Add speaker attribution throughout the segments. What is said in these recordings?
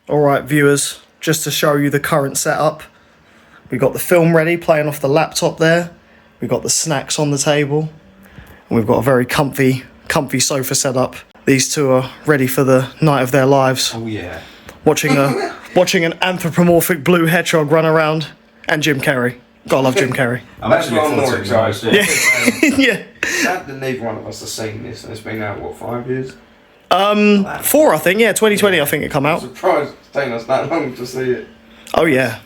Speaker 1: Alright viewers, just to show you the current setup. We've got the film ready, playing off the laptop there. We've got the snacks on the table. And we've got a very comfy sofa set up. These two are ready for the night of their lives.
Speaker 2: Oh yeah.
Speaker 1: Watching an anthropomorphic blue hedgehog run around. And Jim Carrey. Gotta love Jim Carrey.
Speaker 2: That's what I'm more excited.
Speaker 1: Yeah. Yeah.
Speaker 2: Sad that neither one of us has seen this, and it's been out, what, 5 years?
Speaker 1: 4 I think, yeah, 2020 I think it come out.
Speaker 2: I'm surprised it's taken us that long to see it.
Speaker 1: Oh yeah.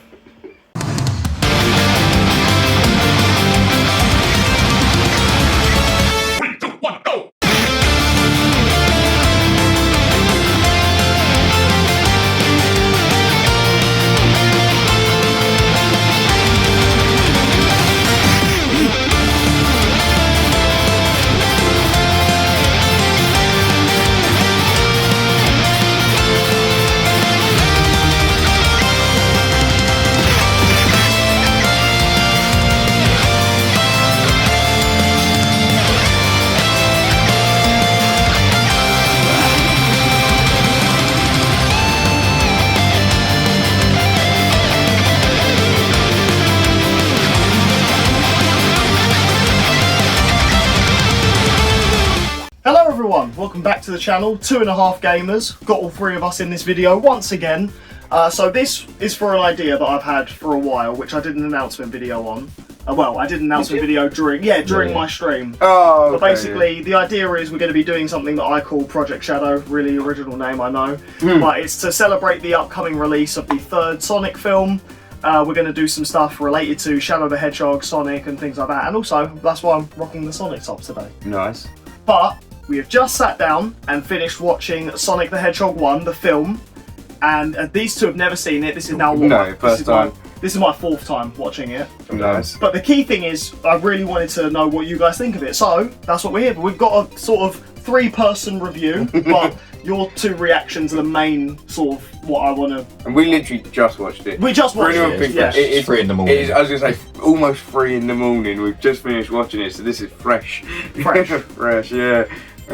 Speaker 1: Hello everyone, welcome back to the channel, 2.5 Gamers. Got all 3 of us in this video once again. So this is for an idea that I've had for a while, which I did an announcement video on. Well, I did an announcement video during my stream.
Speaker 2: Oh, okay,
Speaker 1: but basically, the idea is we're going to be doing something that I call Project Shadow, really original name I know. But it's to celebrate the upcoming release of the 3rd Sonic film. We're going to do some stuff related to Shadow the Hedgehog, Sonic and things like that. And also, that's why I'm rocking the Sonic top today.
Speaker 2: Nice.
Speaker 1: But we have just sat down and finished watching Sonic the Hedgehog 1, the film, and these two have never seen it. This is now
Speaker 2: first time.
Speaker 1: This is my 4th time watching it.
Speaker 2: Nice.
Speaker 1: But the key thing is, I really wanted to know what you guys think of it, so that's what we're here. But we've got a sort of 3-person review, but your 2 reactions are the main sort of what I want to.
Speaker 2: And we literally just watched it.
Speaker 1: We just watched it.
Speaker 2: Yeah.
Speaker 3: It's 3 in the morning.
Speaker 2: It is, I was going to say, almost 3 in the morning. We've just finished watching it, so this is fresh. Fresh, yeah.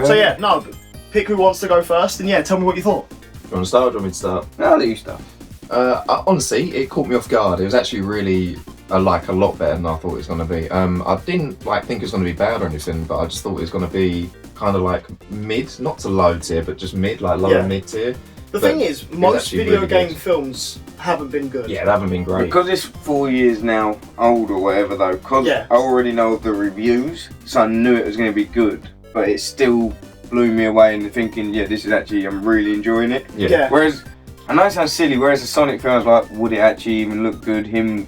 Speaker 1: So yeah, no, pick who wants to go first, and yeah, tell me what you thought.
Speaker 3: Do you want to start or do you want me to start?
Speaker 2: I'll let you start.
Speaker 3: Honestly, it caught me off guard. It was actually really, a lot better than I thought it was going to be. I didn't think it was going to be bad or anything, but I just thought it was going to be kind of like mid, not to low tier, but just mid, like lower mid tier.
Speaker 1: The thing is, most video game films haven't been good.
Speaker 3: Yeah, they haven't been great.
Speaker 2: Because it's 4 years now old or whatever though, because I already know the reviews, so I knew it was going to be good, but it still blew me away into thinking, yeah, this is actually, I'm really enjoying it.
Speaker 1: Yeah.
Speaker 2: Whereas, I know it sounds silly, whereas the Sonic film, I was like, would it actually even look good, him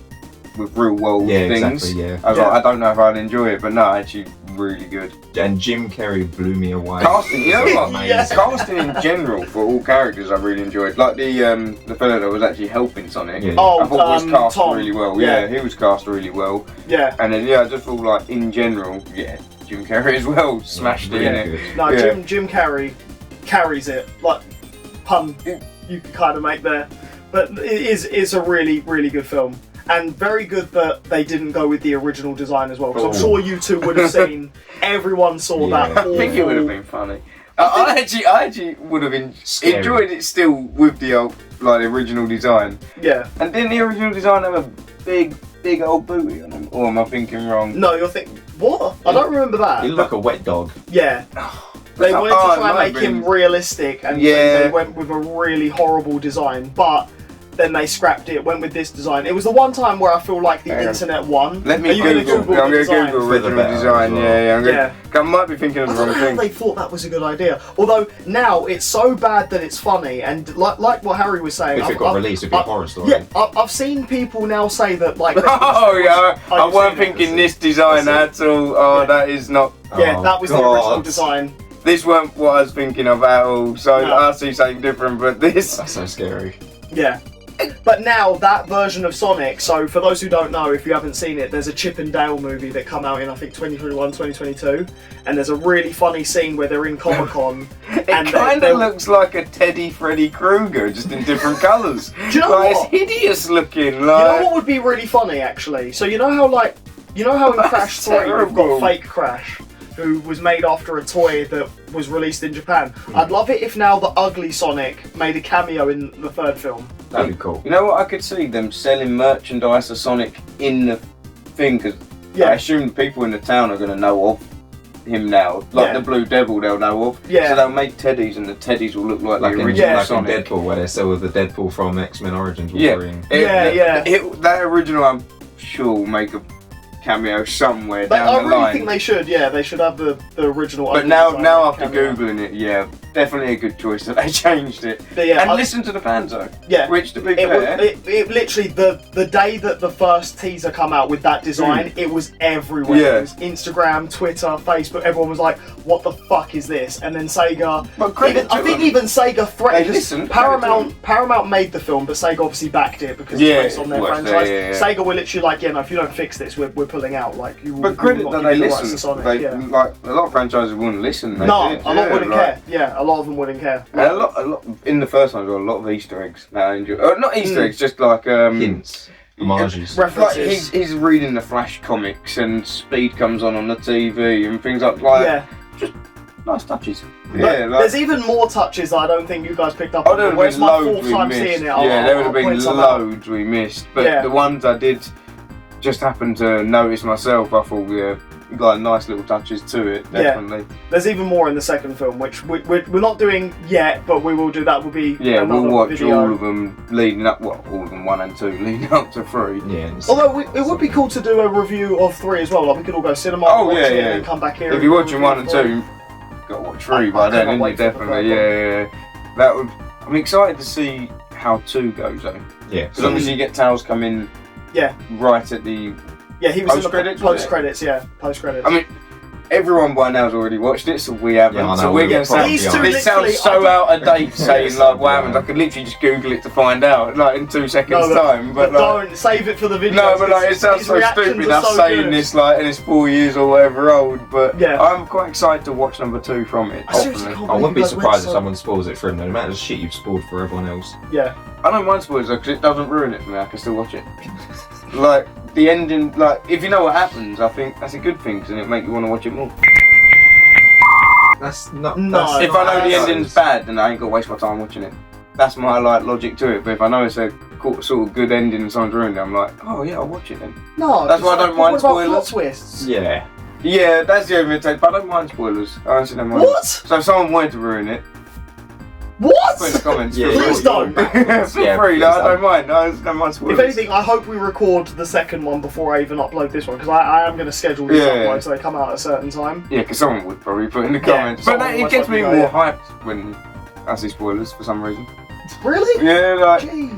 Speaker 2: with real world things?
Speaker 3: Exactly, yeah.
Speaker 2: I was like, I don't know if I'd enjoy it, but no, actually really good.
Speaker 3: And Jim Carrey blew me away.
Speaker 2: Casting, you know what? Casting in general for all characters I really enjoyed. Like the fellow that was actually helping Sonic, I thought was cast
Speaker 1: Tom.
Speaker 2: really well. Yeah, he was cast really well.
Speaker 1: Yeah.
Speaker 2: And then I just feel like in general, Jim Carrey as well smashed it in it.
Speaker 1: No, Jim Carrey carries it. Like pun you could kind of make there, but it's a really good film. And very good that they didn't go with the original design as well, because I'm sure you two would have seen. Everyone saw that.
Speaker 2: I think it would have been funny. I actually would have enjoyed it still with the old, like the original design. Yeah. And didn't the original design have a big old booty on him? Or am I thinking wrong?
Speaker 1: No, you're thinking what? I don't remember that.
Speaker 3: He looked like a wet dog.
Speaker 1: Yeah. They wanted to try and make him realistic, and they went with a really horrible design, but then they scrapped it, went with this design. It was the one time where I feel like the internet won.
Speaker 2: Let me Google. I'm going to Google original design. Yeah. I might be thinking of the wrong thing.
Speaker 1: They thought that was a good idea. Although now it's so bad that it's funny, and like what Harry was saying.
Speaker 3: If it got released, it'd be a horror story.
Speaker 1: Yeah, I've seen people now say that like.
Speaker 2: I weren't thinking this design at all. Oh, that is not.
Speaker 1: Yeah, that was the original design.
Speaker 2: This weren't what I was thinking of at all. So I see something different, but this.
Speaker 3: That's so scary.
Speaker 1: Yeah. But now that version of Sonic, so for those who don't know, if you haven't seen it, there's a Chip and Dale movie that come out in I think 2021, 2022, and there's a really funny scene where they're in Comic-Con.
Speaker 2: It kind of looks like a Teddy Freddy Krueger, just in different colours.
Speaker 1: Do you know what?
Speaker 2: It's hideous looking.
Speaker 1: You know what would be really funny actually? So you know how in Crash 3 you've got Fake Crash? who was made after a toy that was released in Japan. I'd love it if now the ugly Sonic made a cameo in the third film.
Speaker 3: That'd be cool.
Speaker 2: You know what? I could see them selling merchandise of Sonic in the thing, because I assume the people in the town are going to know of him now. Like the Blue Devil they'll know of. Yeah. So they'll make teddies, and the teddies will look like the original Sonic.
Speaker 3: In Deadpool, where they sell the Deadpool from X-Men Origins.
Speaker 2: That original, I'm sure, will make a cameo somewhere down the line.
Speaker 1: I really think they should. Yeah, they should have the original.
Speaker 2: But now after googling it, definitely a good choice that they changed it. And listen to the fans though. Yeah. Which, to be fair,
Speaker 1: it literally the day that the first teaser come out with that design, it was everywhere. Yeah. It was Instagram, Twitter, Facebook. Everyone was like, "What the fuck is this?" And then Sega. I think even Sega threatened. Paramount made the film, but Sega obviously backed it because it's based on their franchise. Sega were literally like, "Yeah, no, if you don't fix this, we're pulling out." Like, you.
Speaker 2: But credit that they listened. Like a lot of franchises wouldn't listen.
Speaker 1: A lot wouldn't care. Yeah. A lot of them wouldn't care.
Speaker 2: And a lot in the first one, there were a lot of Easter eggs. Not Easter eggs, just like
Speaker 3: hints, homages,
Speaker 1: references.
Speaker 2: Like he's reading the Flash comics, and Speed comes on the TV, and things like just nice touches.
Speaker 1: There's even more touches that I don't think you guys picked up on.
Speaker 2: There would have been loads we missed. There would have been loads we missed, but the ones I did just happened to notice myself, I thought you got nice little touches to it, definitely.
Speaker 1: Yeah. There's even more in the second film, which we're not doing yet, but we will do. That will be
Speaker 2: we'll watch all of them leading up, all of them 1 and 2 leading up to 3.
Speaker 3: Yeah.
Speaker 1: Although it would be cool to do a review of 3 as well. Like, we could all go cinema, watch it, and then come back here.
Speaker 2: If you're watching 1 and 2, you've got to watch 3 by then, isn't it? Definitely, That would. I'm excited to see how 2 goes though.
Speaker 3: Yeah.
Speaker 2: Because obviously you get Tails come in.
Speaker 1: Yeah.
Speaker 2: Right at the.
Speaker 1: Yeah, he was in the post-credits, post-credits.
Speaker 2: I mean, everyone by now has already watched it, so we haven't.
Speaker 3: Yeah,
Speaker 2: so we're going to say, it sounds so out of date saying, like, what happened. I could literally just Google it to find out, like, in 2 seconds' time.
Speaker 1: But don't save it for the video.
Speaker 2: No, but like, it sounds so stupid us saying this, like, and it's 4 years or whatever old, but I'm quite excited to watch number 2 from it.
Speaker 3: I wouldn't be surprised if someone spoils it for him, no matter the shit you've spoiled for everyone else.
Speaker 1: Yeah.
Speaker 2: I don't mind spoilers though, because it doesn't ruin it for me, I can still watch it. Like, the ending, like, if you know what happens, I think that's a good thing, because it'll make you want to watch it more.
Speaker 3: That's not.
Speaker 1: No.
Speaker 2: If I know the ending's bad, then I ain't got to waste my time watching it. That's my logic to it. But if I know it's a sort of good ending and someone's ruined it, I'm like, oh yeah, I'll watch it then.
Speaker 1: No,
Speaker 2: that's why I don't mind spoilers.
Speaker 1: Plot twists.
Speaker 3: Yeah.
Speaker 2: Yeah, that's the only take. But I don't mind spoilers. I honestly don't mind.
Speaker 1: What?
Speaker 2: So if someone wanted to ruin it.
Speaker 1: What?
Speaker 2: Put in the comments.
Speaker 1: Please don't.
Speaker 2: Feel free. I don't mind. I don't mind spoilers.
Speaker 1: If anything, I hope we record the second one before I even upload this one, because I am going to schedule these uploads so they come out at a certain time.
Speaker 2: Yeah, because someone would probably put in the comments. But it gets me more hyped when I see spoilers for some reason.
Speaker 1: Really?
Speaker 2: Yeah, like.
Speaker 1: Gee,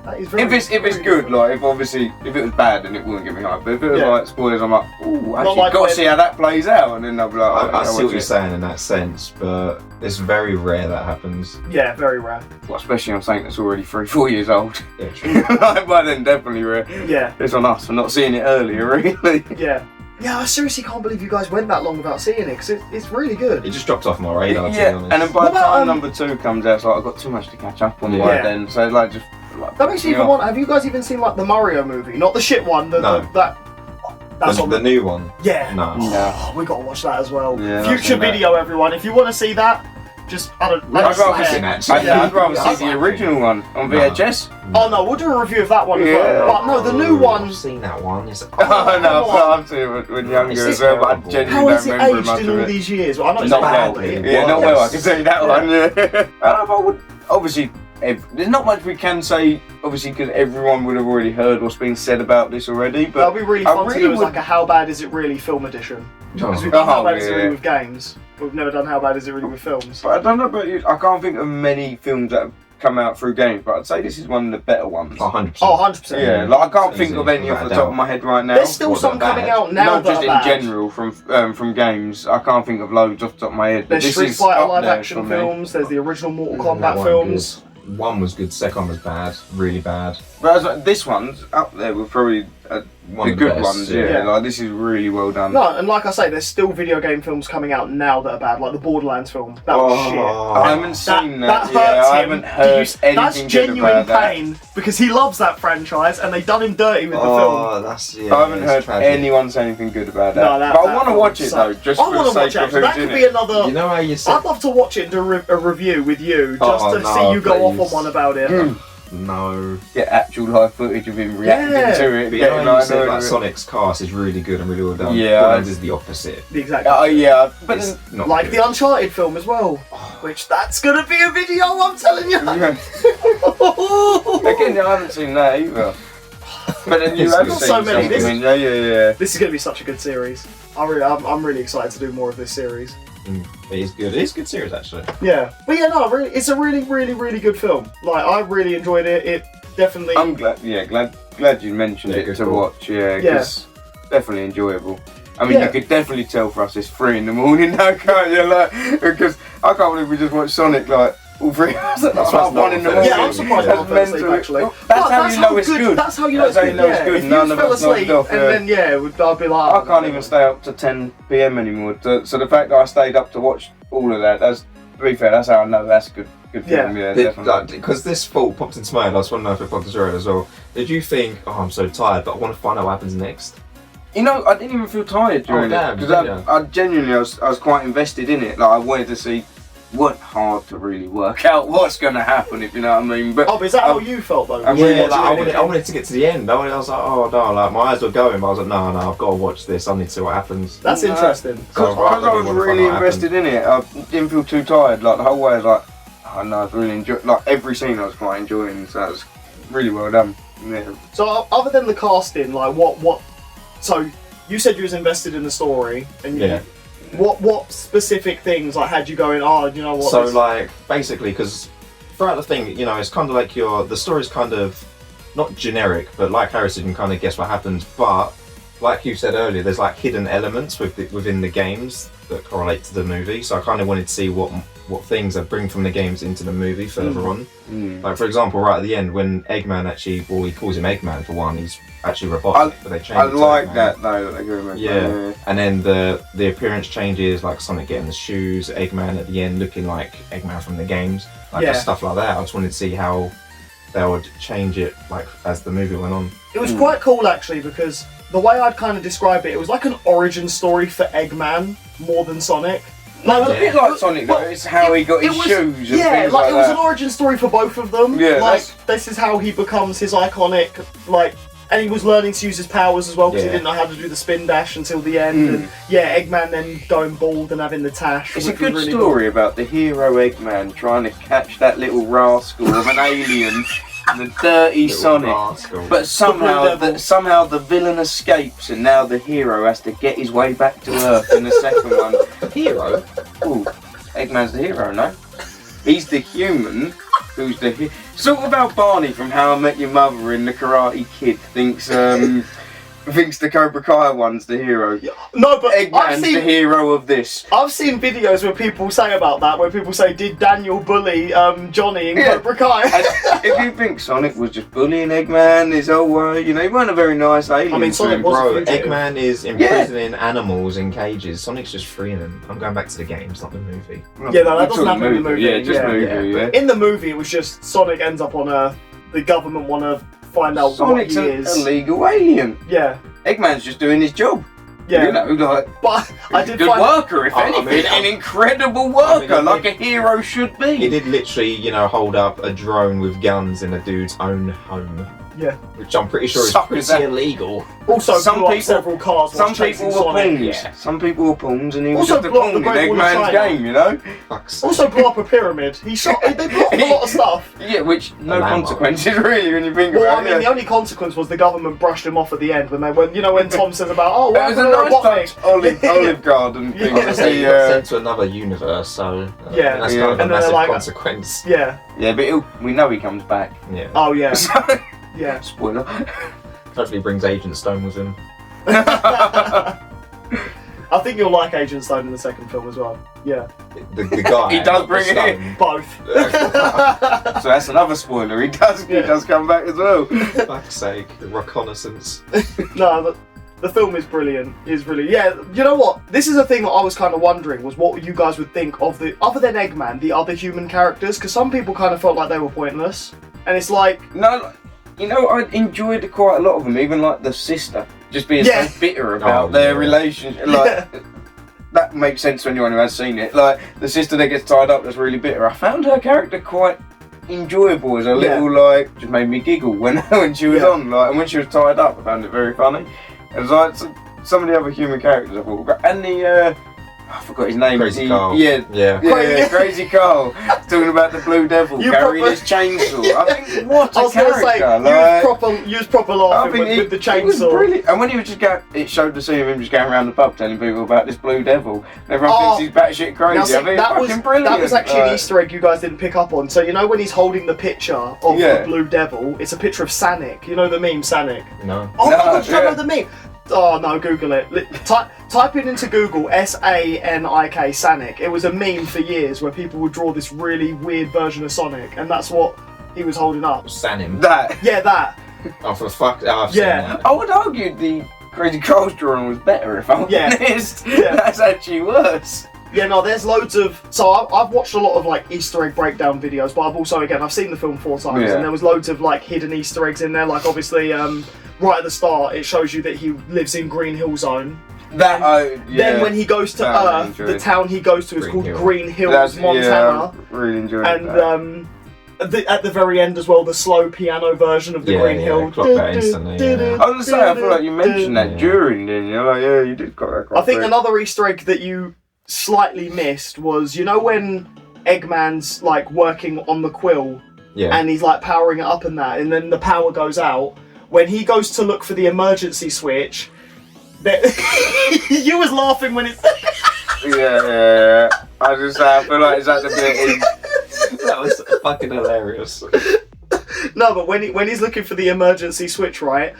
Speaker 1: that is very,
Speaker 2: if it's good, like if it was bad, then it wouldn't get me hyped. But if it was like spoilers, I'm like, ooh, actually got to see how that plays out, and then I'll be like,
Speaker 3: I see what you're saying in that sense, but it's very rare that happens.
Speaker 1: Yeah, very rare.
Speaker 2: Well, especially on something that's already 3-4 years old.
Speaker 3: Yeah, true.
Speaker 2: Like, by then, definitely rare.
Speaker 1: Yeah.
Speaker 2: It's on us for not seeing it earlier, really.
Speaker 1: Yeah. Yeah, I seriously can't believe you guys went that long without seeing it, because it's really good.
Speaker 3: It just dropped off my radar, to be honest.
Speaker 2: And then by the time number 2 comes out, it's like, I've got too much to catch up on by then, so like just... Like,
Speaker 1: that makes me even want. Have you guys even seen like the Mario movie? Not the shit one. That's
Speaker 3: the new one.
Speaker 1: Yeah.
Speaker 3: No.
Speaker 1: Oh, we gotta watch that as well.
Speaker 2: Yeah,
Speaker 1: future video, everyone. If you want to see that, just
Speaker 2: I'd rather see the original one on VHS.
Speaker 1: Oh no, we'll do a review of that one as well. But no, the new one.
Speaker 3: I've seen that one.
Speaker 2: Oh no, I've seen it when younger as well, but I genuinely don't remember much of it.
Speaker 1: How has it aged in all these years? Well, I know it's
Speaker 2: not
Speaker 1: bad.
Speaker 2: Well. Yeah, not well. I can tell you that one. I don't know if I would. Obviously. There's not much we can say, obviously, because everyone would have already heard what's been said about this already. But
Speaker 1: that'd be really fun to do as like a How Bad Is It Really film edition. Because we've done How Bad Is It Really with games. We've never done How Bad Is It Really with films.
Speaker 2: But I don't know about you. I can't think of many films that have come out through games, but I'd say this is one of the better ones.
Speaker 3: 100%.
Speaker 1: Oh, 100%.
Speaker 2: Yeah, like I can't think of any off the top of my head right now.
Speaker 1: There's still some coming out now.
Speaker 2: Not just in general from games. I can't think of loads off the top of my head.
Speaker 1: There's Street Fighter live action films. There's the original Mortal Kombat films.
Speaker 3: One was good, second one was bad, really bad.
Speaker 2: But this one's up there with probably
Speaker 3: one
Speaker 2: the
Speaker 3: of the
Speaker 2: good
Speaker 3: best,
Speaker 2: ones. Yeah. Like this is really well done.
Speaker 1: No, and like I say, there's still video game films coming out now that are bad, like the Borderlands film. That was shit.
Speaker 2: I haven't seen that.
Speaker 1: That hurts
Speaker 2: I
Speaker 1: him.
Speaker 2: haven't heard anything
Speaker 1: That's
Speaker 2: good
Speaker 1: genuine
Speaker 2: about
Speaker 1: pain because he loves that franchise and they done him dirty with the film.
Speaker 3: Oh, that's
Speaker 2: that. I haven't heard anyone say anything good about that.
Speaker 1: No,
Speaker 2: but I want to watch it though, just
Speaker 1: I
Speaker 2: for
Speaker 1: want
Speaker 2: the
Speaker 1: to watch
Speaker 2: sake
Speaker 1: it.
Speaker 2: of who's
Speaker 1: That
Speaker 2: in
Speaker 1: could be
Speaker 2: it.
Speaker 1: another.
Speaker 3: You know how you said?
Speaker 1: I'd love to watch it and do a review with you just to see you go off on one about it.
Speaker 3: No.
Speaker 2: Get actual live footage of him reacting to it.
Speaker 3: But you know how you said like Sonic's cast is really good and really well done.
Speaker 2: Yeah.
Speaker 3: Borderlands is the opposite.
Speaker 1: Exactly.
Speaker 2: Yeah, but
Speaker 3: It's not
Speaker 1: like
Speaker 3: good.
Speaker 1: the Uncharted film as well, which that's gonna be a video. I'm telling you.
Speaker 2: Again, I haven't seen that either. But then you
Speaker 3: It's
Speaker 2: have
Speaker 3: good.
Speaker 2: seen
Speaker 1: So many.
Speaker 2: something. Yeah.
Speaker 1: This is gonna be such a good series. I'm really excited to do more of this series.
Speaker 3: It is good. It is a good series actually.
Speaker 1: Yeah, but yeah, no, really, it's a really good film. Like I really enjoyed it. It definitely.
Speaker 2: I'm glad you mentioned it
Speaker 3: good
Speaker 2: to
Speaker 3: call.
Speaker 2: watch. Yeah, because definitely enjoyable. I mean,
Speaker 1: Yeah.
Speaker 2: you could definitely tell for us it's 3 in the morning now, can't you? Like, because I can't believe we just watched Sonic like all 3 hours at
Speaker 3: That's
Speaker 2: half
Speaker 3: not
Speaker 2: 1 in the
Speaker 3: fair.
Speaker 2: morning.
Speaker 1: Yeah, I'm surprised I
Speaker 2: That's
Speaker 1: fell asleep
Speaker 2: mental.
Speaker 1: actually.
Speaker 2: That's
Speaker 1: But
Speaker 2: how you know it's good.
Speaker 1: That's how you know it's
Speaker 2: That's how
Speaker 1: good.
Speaker 2: you know it's
Speaker 1: Yeah.
Speaker 2: good.
Speaker 1: If
Speaker 2: None
Speaker 1: you
Speaker 2: of
Speaker 1: fell
Speaker 2: us knocked
Speaker 1: asleep
Speaker 2: off,
Speaker 1: and
Speaker 2: yeah.
Speaker 1: then I'd be like,
Speaker 2: I can't even stay up to 10 p.m. anymore. So the fact that I stayed up to watch all of that, to be fair, that's how I know that's a good film. Yeah, definitely.
Speaker 3: Because this thought popped into my head, I just want to know if it popped into your head as well. Did you think, oh, I'm so tired, but I want to find out what happens next?
Speaker 2: You know, I didn't even feel tired during it because I genuinely I was quite invested in it. Like I wanted to see. Worked hard to really work out what's going to happen, if you know what I mean. But
Speaker 1: is that how you felt though?
Speaker 2: I really
Speaker 3: I wanted to get to the end. I was like, oh no, like my eyes were going, but I was like, no, I've got to watch this. I need to see what happens.
Speaker 1: That's interesting.
Speaker 2: Because I was really invested in it. I didn't feel too tired. Like the whole way, I was like, oh no, I've really enjoyed. Like every scene, I was quite enjoying. So it was really well done. Yeah.
Speaker 1: So other than the casting, like what? So you said you was invested in the story, and what specific things like had you going? Oh, you know what?
Speaker 3: So like basically, because throughout the thing, you know, it's kind of like the story's kind of not generic, but like Harry said, you can kind of guess what happens. But like you said earlier, there's like hidden elements within the games that correlate to the movie. So I kind of wanted to see what things I bring from the games into the movie further on. Like for example, right at the end when Eggman he calls him Eggman for one. He's actually robotic, but they changed. I
Speaker 2: like that though. That they go
Speaker 3: yeah, and then the appearance changes, like Sonic getting the shoes, Eggman at the end looking like Eggman from the games, like stuff like that. I just wanted to see how they would change it, like as the movie went on.
Speaker 1: It was quite cool actually because the way I'd kind of describe it, it was like an origin story for Eggman more than Sonic. Like,
Speaker 2: a bit like Sonic though, it's how he got his shoes and
Speaker 1: yeah,
Speaker 2: things
Speaker 1: like it was
Speaker 2: that.
Speaker 1: an origin story for both of them.
Speaker 2: Yeah,
Speaker 1: like this is how he becomes his iconic, like, and he was learning to use his powers as well because he didn't know how to do the spin dash until the end. And Eggman then going bald and having the tash.
Speaker 2: It's a good story about the hero Eggman trying to catch that little rascal of an alien. The dirty Sonic, rascal. But somehow the villain escapes, and now the hero has to get his way back to Earth in the second one.
Speaker 3: The hero?
Speaker 2: Ooh, Eggman's the hero, no? He's the human who's the sort of how Barney from How I Met Your Mother in The Karate Kid thinks the Cobra Kai one's the hero.
Speaker 1: No, but
Speaker 2: Eggman's the hero of this.
Speaker 1: I've seen videos where people say about that, where people say, did Daniel bully Johnny in Cobra Kai?
Speaker 2: And if you think Sonic was just bullying Eggman his whole way, you know, he wasn't a very nice alien.
Speaker 1: I mean, Sonic was
Speaker 3: Eggman is imprisoning animals in cages. Sonic's just freeing them. I'm going back to the games, not the movie.
Speaker 1: Yeah, no, that doesn't happen in the movie.
Speaker 2: Yeah, just movie, yeah.
Speaker 1: In the movie, it was just Sonic ends up on Earth, the government want to find out
Speaker 2: Sonic's
Speaker 1: what he is.
Speaker 2: Sonic's an illegal alien.
Speaker 1: Yeah.
Speaker 2: Eggman's just doing his job.
Speaker 1: Yeah.
Speaker 2: You know, like,
Speaker 1: but I did
Speaker 2: good worker, if anything,
Speaker 3: I mean,
Speaker 2: an incredible worker, like a hero should be.
Speaker 3: He did literally, you know, hold up a drone with guns in a dude's own home.
Speaker 1: Yeah.
Speaker 3: Which I'm pretty sure is pretty illegal.
Speaker 1: Also, some people, several cars.
Speaker 2: Some people were pawns.
Speaker 1: Yeah.
Speaker 2: Some people were pawns, and he was
Speaker 1: also
Speaker 2: just a pawn in Eggman's game, you know.
Speaker 1: Also blew up a pyramid. They blew up a lot of stuff.
Speaker 2: Yeah, which no consequences really when you think about it.
Speaker 1: Well, I mean, the only consequence was the government brushed him off at the end when Tom says about, oh,
Speaker 2: it was a nice touch, Olive Garden thing.
Speaker 3: Got sent to another universe, so that's kind of a massive consequence.
Speaker 1: Yeah.
Speaker 2: Yeah, but we know he comes back.
Speaker 3: Yeah.
Speaker 1: Oh yeah. Yeah.
Speaker 2: Spoiler.
Speaker 3: Hopefully brings Agent Stone with him.
Speaker 1: I think you'll like Agent Stone in the second film as well. Yeah.
Speaker 3: The guy.
Speaker 2: He does bring it in.
Speaker 1: Both.
Speaker 2: So that's another spoiler. He does come back as well.
Speaker 3: Fuck's sake, the reconnaissance.
Speaker 1: No, the film is brilliant. It's really, yeah. You know what? This is a thing that I was kind of wondering was what you guys would think of the other than Eggman, the other human characters, because some people kind of felt like they were pointless, and it's like
Speaker 2: no, you know, I enjoyed quite a lot of them, even like the sister, just being so bitter about their relationship. Like that makes sense to anyone who has seen it. Like the sister that gets tied up, that's really bitter. I found her character quite enjoyable as a little like just made me giggle when she was on, like, and when she was tied up I found it very funny. It was like some of the other human characters I thought, and the I forgot his name.
Speaker 3: Crazy Carl.
Speaker 2: Crazy Carl. Talking about the Blue Devil carrying his chainsaw. I think what a character!
Speaker 1: You was proper laughing with the chainsaw.
Speaker 2: It was brilliant. And when he was just going, it showed the scene of him just going around the pub telling people about this Blue Devil. And everyone thinks he's batshit crazy.
Speaker 1: Now, see,
Speaker 2: I think it's fucking brilliant.
Speaker 1: That was actually an Easter egg you guys didn't pick up on. So you know when he's holding the picture of the Blue Devil, it's a picture of Sonic. You know the meme Sonic?
Speaker 3: No.
Speaker 1: Oh my god, you don't know the meme? Oh no, Google it. Type it into Google, S-A-N-I-K, Sonic. It was a meme for years where people would draw this really weird version of Sonic, and that's what he was holding up.
Speaker 3: Sanim.
Speaker 2: That.
Speaker 1: Yeah, that.
Speaker 3: Oh, for the fuck. Oh, I've seen that.
Speaker 2: I would argue the Crazy Carl's drawing was better, if I'm honest.
Speaker 1: Yeah.
Speaker 2: That's actually worse.
Speaker 1: Yeah, no, there's loads of... So I've watched a lot of like Easter egg breakdown videos, but I've also, again, I've seen the film 4 times, and there was loads of like hidden Easter eggs in there, like obviously... right at the start, it shows you that he lives in Green Hill Zone. Then when he goes to Earth, the town he goes to is called Green Hills, Montana.
Speaker 2: Yeah, really enjoyed
Speaker 1: that. At the very end as well, the slow piano version of the Green Hill.
Speaker 3: Clock that instantly,
Speaker 2: I was gonna say, I feel like you mentioned that during, didn't you? Like, yeah, you did clock that quite
Speaker 1: I think another Easter egg that you slightly missed was, you know when Eggman's like working on the quill, and he's like powering it up and that, and then the power goes out. When he goes to look for the emergency switch, you was laughing when it's...
Speaker 2: yeah. I feel like it's at the bit.
Speaker 3: That was fucking hilarious.
Speaker 1: No, but when he's looking for the emergency switch, right?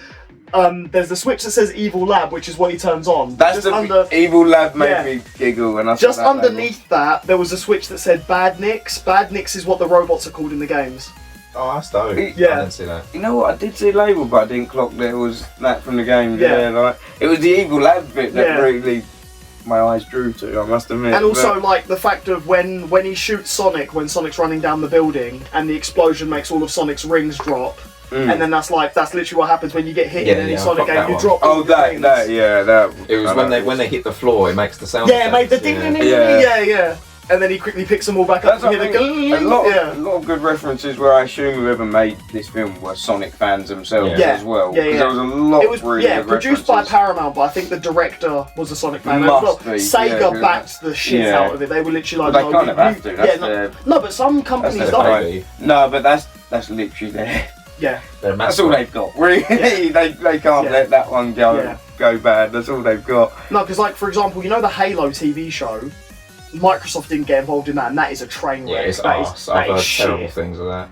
Speaker 1: There's the switch that says Evil Lab, which is what he turns on.
Speaker 2: That's just Evil Lab made me giggle when I saw
Speaker 1: just that underneath that, there was a switch that said Bad Nicks. Bad Nicks is what the robots are called in the games.
Speaker 3: Oh, that's dope.
Speaker 1: Yeah.
Speaker 3: I didn't see that.
Speaker 2: You know what? I did see a label, but I didn't clock that it was that from the game. Yeah, like it was the Evil Lab bit that really my eyes drew to. I must admit.
Speaker 1: And also, like the fact of when he shoots Sonic, when Sonic's running down the building, and the explosion makes all of Sonic's rings drop. And then that's literally what happens when you get hit in any Sonic game. You drop.
Speaker 2: Oh, that.
Speaker 3: It was when they hit the floor. It makes the sound.
Speaker 1: Yeah, it made the ding ding ding. Yeah. And then he quickly picks them all back up. And
Speaker 2: a lot of good references where I assume whoever made this film were Sonic fans themselves as well. Yeah. There was a lot of really good
Speaker 1: produced by Paramount, but I think the director was a Sonic fan. Sega backed the shit out of it. They were literally like,
Speaker 2: they kind of have to.
Speaker 1: No, but some companies don't.
Speaker 2: No, but that's literally there.
Speaker 1: Yeah.
Speaker 2: That's all they've got. Really, they can't let that one go bad. That's all they've got.
Speaker 1: No, because like for example, you know the Halo TV show. Microsoft didn't get involved in that, and that is a train wreck.
Speaker 3: Yeah, it's arse. I've heard terrible things of that.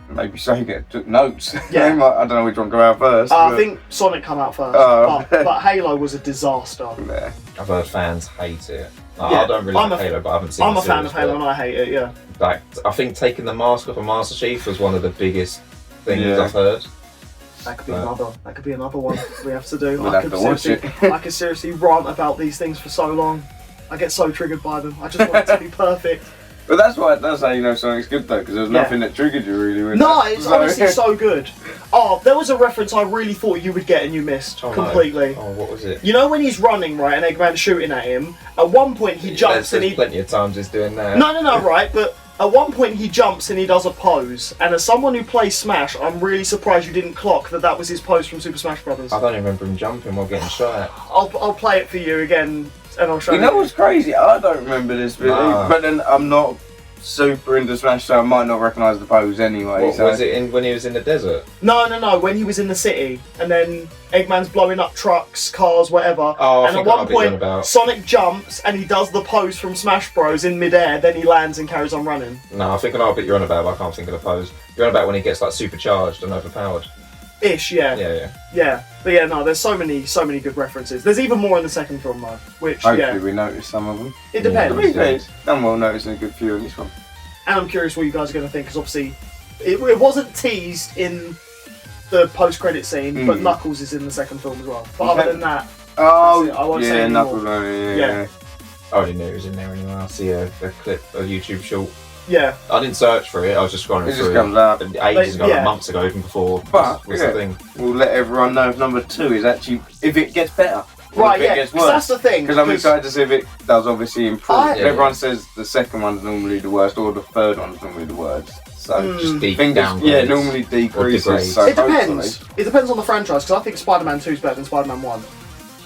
Speaker 2: Maybe Sega took notes. Yeah. I don't know which one came out first.
Speaker 1: I think Sonic came out first, but Halo was a disaster.
Speaker 2: Yeah.
Speaker 3: I've heard fans hate it. I don't really like Halo, but I haven't seen it.
Speaker 1: I'm a fan of Halo and I hate it, yeah.
Speaker 3: Like, I think taking the mask off of Master Chief was one of the biggest things I've heard.
Speaker 1: That could be another one we have to do.
Speaker 2: We'll have to watch it.
Speaker 1: I could seriously rant about these things for so long. I get so triggered by them. I just want it to be perfect.
Speaker 2: But that's how you know Sonic's good though, because there's nothing that triggered you really.
Speaker 1: No, it's honestly so good. Oh, there was a reference I really thought you would get and you missed completely.
Speaker 3: No. Oh, what was it?
Speaker 1: You know when he's running, right, and Eggman's shooting at him, at one point he jumps and he...
Speaker 3: plenty of times he's doing that.
Speaker 1: No, right, but at one point he jumps and he does a pose, and as someone who plays Smash, I'm really surprised you didn't clock that was his pose from Super Smash Brothers.
Speaker 3: I don't even remember him jumping while getting shot at.
Speaker 1: I'll play it for you again, and I'll show you.
Speaker 2: You know what's crazy? I don't remember this bit, but then I'm not super into Smash, so I might not recognise the pose anyway.
Speaker 3: Was it when he was in the desert?
Speaker 1: No, when he was in the city, and then Eggman's blowing up trucks, cars, whatever.
Speaker 3: Oh,
Speaker 1: and at one point, Sonic jumps and he does the pose from Smash Bros in midair, then he lands and carries on running.
Speaker 3: No, I think I know what you're on about, but I can't think of the pose. You're on about when he gets like supercharged and overpowered.
Speaker 1: Ish, yeah.
Speaker 3: Yeah.
Speaker 1: Yeah. But yeah, no, there's so many good references. There's even more in the second film though, which
Speaker 2: Hopefully we notice some of them.
Speaker 1: it depends.
Speaker 2: To be fair, it's done well noticing a good few in this one.
Speaker 1: And I'm curious what you guys are going to think, because obviously it wasn't teased in the post-credit scene, but Knuckles is in the second film as well. But other than that,
Speaker 2: oh,
Speaker 1: I won't say
Speaker 2: yeah,
Speaker 1: any
Speaker 2: Knuckles,
Speaker 1: more.
Speaker 2: yeah.
Speaker 3: I already knew it was in there anyway. I see a clip, a YouTube short.
Speaker 1: Yeah.
Speaker 3: I didn't search for it. I was just scrolling
Speaker 2: It
Speaker 3: through
Speaker 2: just comes up.
Speaker 3: ages ago, like months ago, even before.
Speaker 2: But
Speaker 3: was the thing.
Speaker 2: We'll let everyone know if number 2 is actually if it gets better.
Speaker 1: Right,
Speaker 2: if
Speaker 1: yeah.
Speaker 2: it gets
Speaker 1: 'Cause
Speaker 2: worse.
Speaker 1: that's the thing.
Speaker 2: Because I'm excited to see if it does obviously improve.
Speaker 3: Yeah.
Speaker 2: Everyone says the second one's normally the worst, or the third one's normally the worst. So
Speaker 3: Just deep
Speaker 2: fingers,
Speaker 3: downgrades.
Speaker 2: yeah, normally decreases.
Speaker 3: degrades.
Speaker 2: So
Speaker 1: It depends. It depends on the franchise, because I think Spider-Man 2 is better than Spider-Man 1.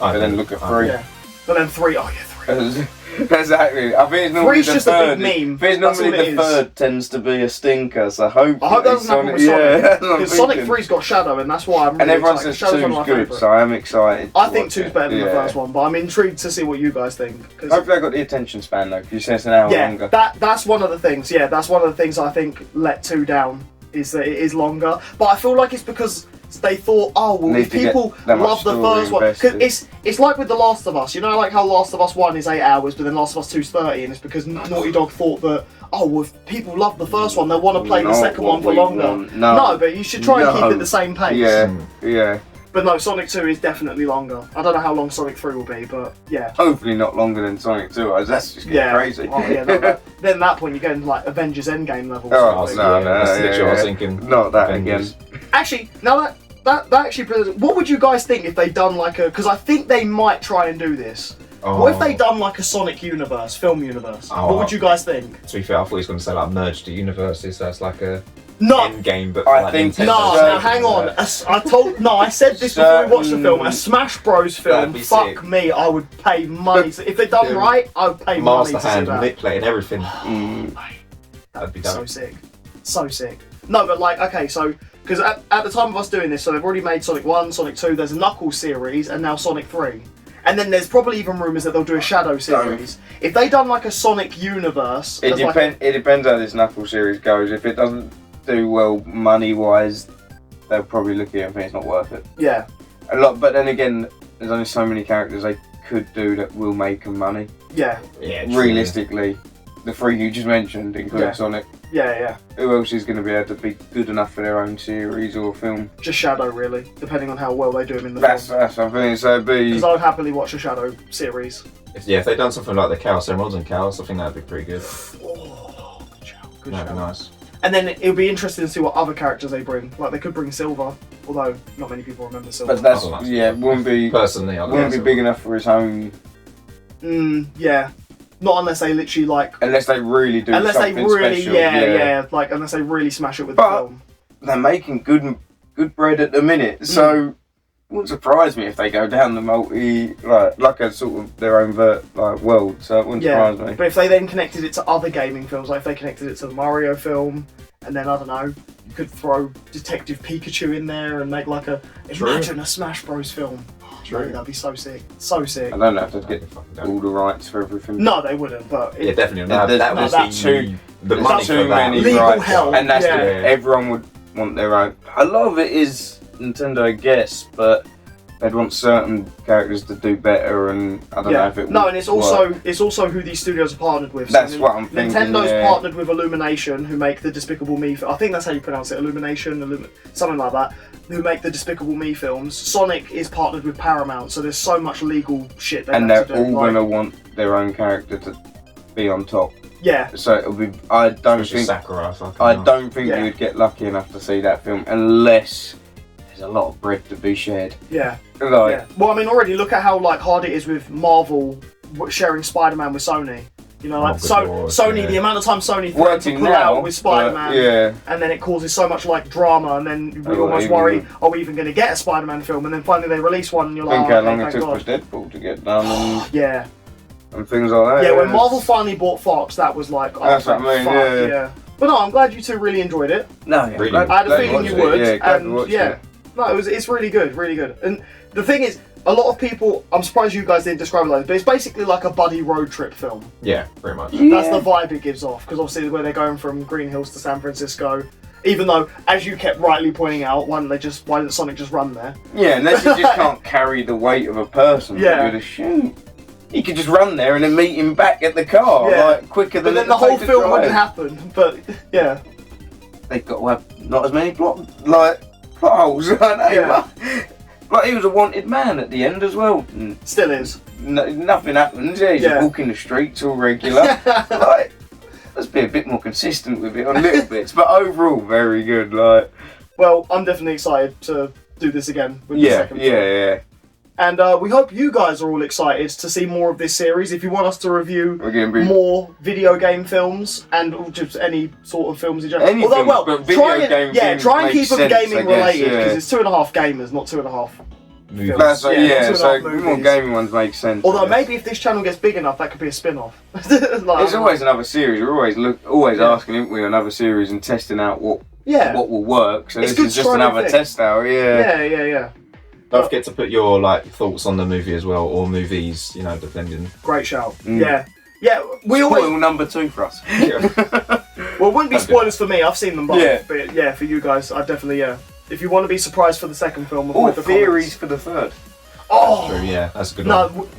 Speaker 2: And then look at 3.
Speaker 1: Yeah. But then 3, oh yeah, 3.
Speaker 2: Exactly. I think it's normally
Speaker 1: Three's
Speaker 2: the
Speaker 1: just a
Speaker 2: third.
Speaker 1: big meme.
Speaker 2: I think
Speaker 1: That's
Speaker 2: normally
Speaker 1: all it
Speaker 2: the
Speaker 1: is.
Speaker 2: third tends to be a stinker. So hopefully
Speaker 1: I hope that doesn't happen with Sonic.
Speaker 2: Yeah, that's what I'm
Speaker 1: Because Sonic
Speaker 2: thinking.
Speaker 1: 3's got Shadow, and that's why I'm really
Speaker 2: And everyone
Speaker 1: excited.
Speaker 2: says
Speaker 1: Shadow's
Speaker 2: 2's
Speaker 1: one of my
Speaker 2: good,
Speaker 1: favourites.
Speaker 2: so I'm excited.
Speaker 1: I
Speaker 2: to
Speaker 1: think
Speaker 2: watch
Speaker 1: 2's
Speaker 2: it.
Speaker 1: better than the
Speaker 2: Yeah.
Speaker 1: first one, but I'm intrigued to see what you guys think. 'Cause
Speaker 2: Hopefully I got the attention span though, because you said it's an hour
Speaker 1: yeah,
Speaker 2: longer.
Speaker 1: that's one of the things. Yeah, that's one of the things I think let 2 down, is that it is longer. But I feel like it's because they thought, oh well,
Speaker 2: Need
Speaker 1: if
Speaker 2: to get
Speaker 1: people
Speaker 2: that much
Speaker 1: love the
Speaker 2: story
Speaker 1: first one, because
Speaker 2: invested.
Speaker 1: it's like with The Last of Us. You know, like how Last of Us 1 is 8 hours, but then Last of Us 2 is 30, and it's because Naughty Dog thought that, oh well, if people love the first one, they'll want to play the
Speaker 2: Not
Speaker 1: second
Speaker 2: what
Speaker 1: one for
Speaker 2: we
Speaker 1: longer.
Speaker 2: want. No.
Speaker 1: But you should try and keep
Speaker 2: No.
Speaker 1: it the same pace.
Speaker 2: Yeah.
Speaker 1: But no, Sonic 2 is definitely longer. I don't know how long Sonic 3 will be, but yeah.
Speaker 2: Hopefully not longer than Sonic 2, otherwise that's just getting crazy.
Speaker 1: Oh, yeah, then at that point you're getting like Avengers Endgame levels.
Speaker 2: Oh,
Speaker 1: sort of thing.
Speaker 2: no,
Speaker 3: That's
Speaker 2: yeah,
Speaker 3: literally what I was
Speaker 2: yeah.
Speaker 3: thinking.
Speaker 2: Not that
Speaker 3: Avengers.
Speaker 2: again.
Speaker 1: Actually, now that actually, what would you guys think if they done like a? Because I think they might try and do this.
Speaker 3: Oh.
Speaker 1: What if they done like a Sonic universe, film universe?
Speaker 3: Oh.
Speaker 1: What would you guys think?
Speaker 3: To be fair, I thought he was going to say like merged the universes, so it's like a
Speaker 1: No.
Speaker 3: end game, but
Speaker 2: I
Speaker 3: like
Speaker 2: think
Speaker 3: Nintendo.
Speaker 1: No,
Speaker 2: So-
Speaker 1: now hang on. I said this before we watched the film. A Smash Bros film.
Speaker 3: That'd be
Speaker 1: Fuck
Speaker 3: sick.
Speaker 1: me, I would pay money. If they're done
Speaker 3: Yeah.
Speaker 1: right, I would pay money
Speaker 3: Master
Speaker 1: to see
Speaker 3: Hand,
Speaker 1: that.
Speaker 3: manipulating everything.
Speaker 2: Mm.
Speaker 3: That'd be
Speaker 1: So
Speaker 3: dope.
Speaker 1: sick. So sick. No, but like, okay, so, because at the time of us doing this, so they've already made Sonic 1, Sonic 2, there's a Knuckles series, and now Sonic 3. And then there's probably even rumours that they'll do a Shadow series. If they done like a Sonic universe...
Speaker 2: It,
Speaker 1: as like
Speaker 2: it depends how this Knuckles series goes. If it doesn't do well money-wise, they'll probably look at it and think it's not worth it.
Speaker 1: Yeah.
Speaker 2: A lot, but then again, there's only so many characters they could do that will make them money.
Speaker 1: Yeah.
Speaker 3: Yeah, true.
Speaker 2: Realistically, the 3 you just mentioned, including
Speaker 1: Yeah.
Speaker 2: Sonic.
Speaker 1: Yeah.
Speaker 2: Who else is going to be able to be good enough for their own series or film?
Speaker 1: Just Shadow, really, depending on how well they do him in the
Speaker 2: That's
Speaker 1: film.
Speaker 2: I think so. Be
Speaker 1: Because I would happily watch a Shadow series.
Speaker 3: Yeah, if they'd done something like the Chaos Emeralds and Chaos, I think that'd be pretty good.
Speaker 1: Oh, good shout. Good
Speaker 3: That'd be
Speaker 1: shout.
Speaker 3: nice.
Speaker 1: And then it would be interesting to see what other characters they bring. Like, they could bring Silver, although not many people remember Silver.
Speaker 2: but that's
Speaker 3: Oh, that's
Speaker 2: yeah, wouldn't be
Speaker 3: Personally, I
Speaker 2: wouldn't be big enough for his own
Speaker 1: Yeah. Not unless they literally, like...
Speaker 2: unless they really do
Speaker 1: Unless they
Speaker 2: something
Speaker 1: really,
Speaker 2: special.
Speaker 1: yeah, like unless they really smash it with the
Speaker 2: But-
Speaker 1: film.
Speaker 2: They're making good bread at the minute, so it wouldn't surprise me if they go down the multi like a sort of their own world. So it wouldn't
Speaker 1: Yeah,
Speaker 2: surprise me.
Speaker 1: but if they then connected it to other gaming films, like if they connected it to the Mario film, and then I don't know, you could throw Detective Pikachu in there and make like imagine a Smash Bros film.
Speaker 3: True.
Speaker 1: Mate, that'd be so sick, so sick.
Speaker 2: I don't know if they'd
Speaker 3: Get
Speaker 2: get
Speaker 3: the fucking dope.
Speaker 2: all the rights for everything.
Speaker 1: No, they wouldn't. But
Speaker 3: Yeah, definitely.
Speaker 2: There's-
Speaker 3: That
Speaker 2: no,
Speaker 3: was
Speaker 1: that's
Speaker 3: the
Speaker 2: There's
Speaker 3: money
Speaker 2: too
Speaker 3: for that.
Speaker 2: many
Speaker 1: Legal
Speaker 2: rights,
Speaker 1: hell,
Speaker 2: and that's
Speaker 1: yeah.
Speaker 2: everyone would want their own. A lot of it is Nintendo, I guess, but they'd want certain characters to do better, and I don't know if it.
Speaker 1: No,
Speaker 2: would
Speaker 1: and it's
Speaker 2: work.
Speaker 1: also who these studios are partnered with.
Speaker 2: That's
Speaker 1: So
Speaker 2: what I'm thinking.
Speaker 1: Nintendo's
Speaker 2: yeah.
Speaker 1: partnered with Illumination, who make the Despicable Me. I think that's how you pronounce it, Illumination, something like that. Who make the Despicable Me films? Sonic is partnered with Paramount, so there's so much legal shit they
Speaker 2: and
Speaker 1: have
Speaker 2: they're
Speaker 1: to do.
Speaker 2: all
Speaker 1: like-
Speaker 2: gonna want their own character to be on top.
Speaker 1: Yeah,
Speaker 2: So it'll be. I don't
Speaker 3: Especially
Speaker 2: think.
Speaker 3: Sakura, fucking
Speaker 2: I
Speaker 3: hell.
Speaker 2: don't think
Speaker 1: Yeah.
Speaker 2: you'd get lucky enough to see that film unless there's a lot of bread to be shared.
Speaker 1: yeah,
Speaker 2: Like,
Speaker 1: yeah. Well, I mean, already look at how like hard it is with Marvel sharing Spider-Man with Sony. You know, like
Speaker 3: Oh, good lord,
Speaker 1: Sony,
Speaker 3: yeah.
Speaker 1: the amount of time Sony threatened to
Speaker 2: working
Speaker 1: pull
Speaker 2: now
Speaker 1: out with Spider-Man,
Speaker 2: but yeah.
Speaker 1: and then it causes so much like drama, and then we
Speaker 2: Oh,
Speaker 1: almost
Speaker 2: even-
Speaker 1: worry, are we even going to get a Spider-Man film? And then finally they release one, and you're like,
Speaker 2: Think
Speaker 1: oh,
Speaker 2: how
Speaker 1: okay,
Speaker 2: long it
Speaker 1: thank
Speaker 2: took
Speaker 1: God.
Speaker 2: for Deadpool to get done
Speaker 1: Yeah,
Speaker 2: and things like that.
Speaker 1: yeah. When
Speaker 2: It's-
Speaker 1: Marvel finally bought Fox, that was like, oh,
Speaker 2: That's what I
Speaker 1: thank
Speaker 2: mean,
Speaker 1: fuck,
Speaker 2: yeah.
Speaker 1: But no, I'm glad you two really enjoyed it.
Speaker 2: No, yeah,
Speaker 3: Really?
Speaker 2: glad-
Speaker 1: I had a
Speaker 2: glad
Speaker 1: feeling
Speaker 2: watched
Speaker 1: you
Speaker 2: it,
Speaker 1: would,
Speaker 2: Yeah, glad we
Speaker 1: and
Speaker 2: watched
Speaker 1: yeah,
Speaker 2: it.
Speaker 1: no, it's really good, really good. And the thing is, a lot of people, I'm surprised you guys didn't describe it like this, but it's basically like a buddy road trip film.
Speaker 3: Yeah, pretty much.
Speaker 1: That's the vibe it gives off, because obviously where they're going from Green Hills to San Francisco, Even though, as you kept rightly pointing out, why didn't Sonic just run there?
Speaker 2: Yeah, unless he just can't carry the weight of a person.
Speaker 1: Yeah.
Speaker 2: With a shoot. He could just run there and then meet him back at the car, like quicker than.
Speaker 1: But then the whole film wouldn't happen. But yeah,
Speaker 2: they've got to have not as many plot holes. I know.
Speaker 1: Yeah.
Speaker 2: Like he was a wanted man at the end as well.
Speaker 1: Still is.
Speaker 2: Nothing happens. Yeah, he's just walking the streets all regular. Like, let's be a bit more consistent with it on little bits, but overall very good. Like,
Speaker 1: well, I'm definitely excited to do this again with the second film.
Speaker 2: Yeah.
Speaker 1: And we hope you guys are all excited to see more of this series. If you want us to review more video game films and just any sort of films in general. Although, try and keep them gaming related because it's 2.5 gamers, not 2.5 films.
Speaker 2: So more gaming ones make sense.
Speaker 1: Although maybe if this channel gets big enough, that could be a spin-off.
Speaker 2: There's always another series. We're always asking, aren't we, another series and testing out what will work. So this is just another test out.
Speaker 1: Yeah.
Speaker 3: Don't forget to put your thoughts on the movie as well, or movies, depending.
Speaker 1: Great shout. Yeah. We always
Speaker 2: number 2 for us.
Speaker 1: Well, it wouldn't be spoilers for me. I've seen them both. But for you guys, I definitely If you want to be surprised for the second film, avoid the
Speaker 2: theories for the third.
Speaker 1: Oh,
Speaker 3: that's true. Yeah, that's a good one.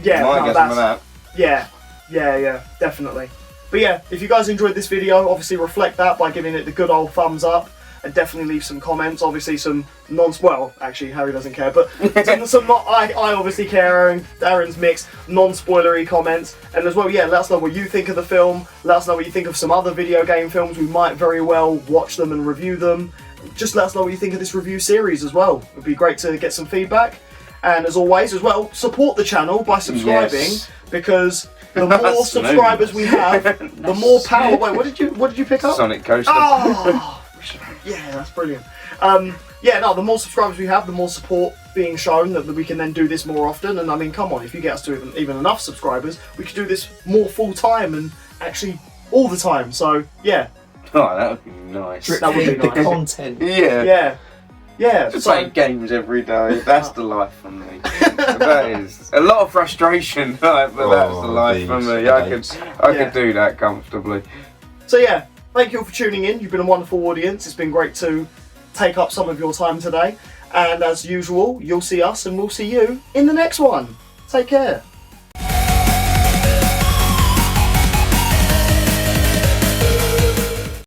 Speaker 1: Yeah, definitely. But if you guys enjoyed this video, obviously reflect that by giving it the good old thumbs up. And definitely leave some comments. Obviously, some actually Harry doesn't care, but some not. I obviously care. Aaron's mixed, non-spoilery comments, and as well, let us know what you think of the film. Let us know what you think of some other video game films. We might very well watch them and review them. Just let us know what you think of this review series as well. It'd be great to get some feedback. And as always, as well, support the channel by subscribing because the more subscribers we have, the more power. Wait, what did you pick up?
Speaker 2: Sonic Coaster.
Speaker 1: Oh! Yeah, that's brilliant. The more subscribers we have, the more support being shown that we can then do this more often. And I mean, come on, if you get us to even enough subscribers, we could do this more full time and actually all the time. So yeah.
Speaker 2: Oh, that would be nice.
Speaker 1: That would be nice.
Speaker 3: The content.
Speaker 1: Yeah.
Speaker 2: Just playing games every day. That's the life for me. That is a lot of frustration, but that's the life for me. I could do that comfortably.
Speaker 1: So thank you all for tuning in. You've been a wonderful audience. It's been great to take up some of your time today. And as usual, you'll see us and we'll see you in the next one. Take care.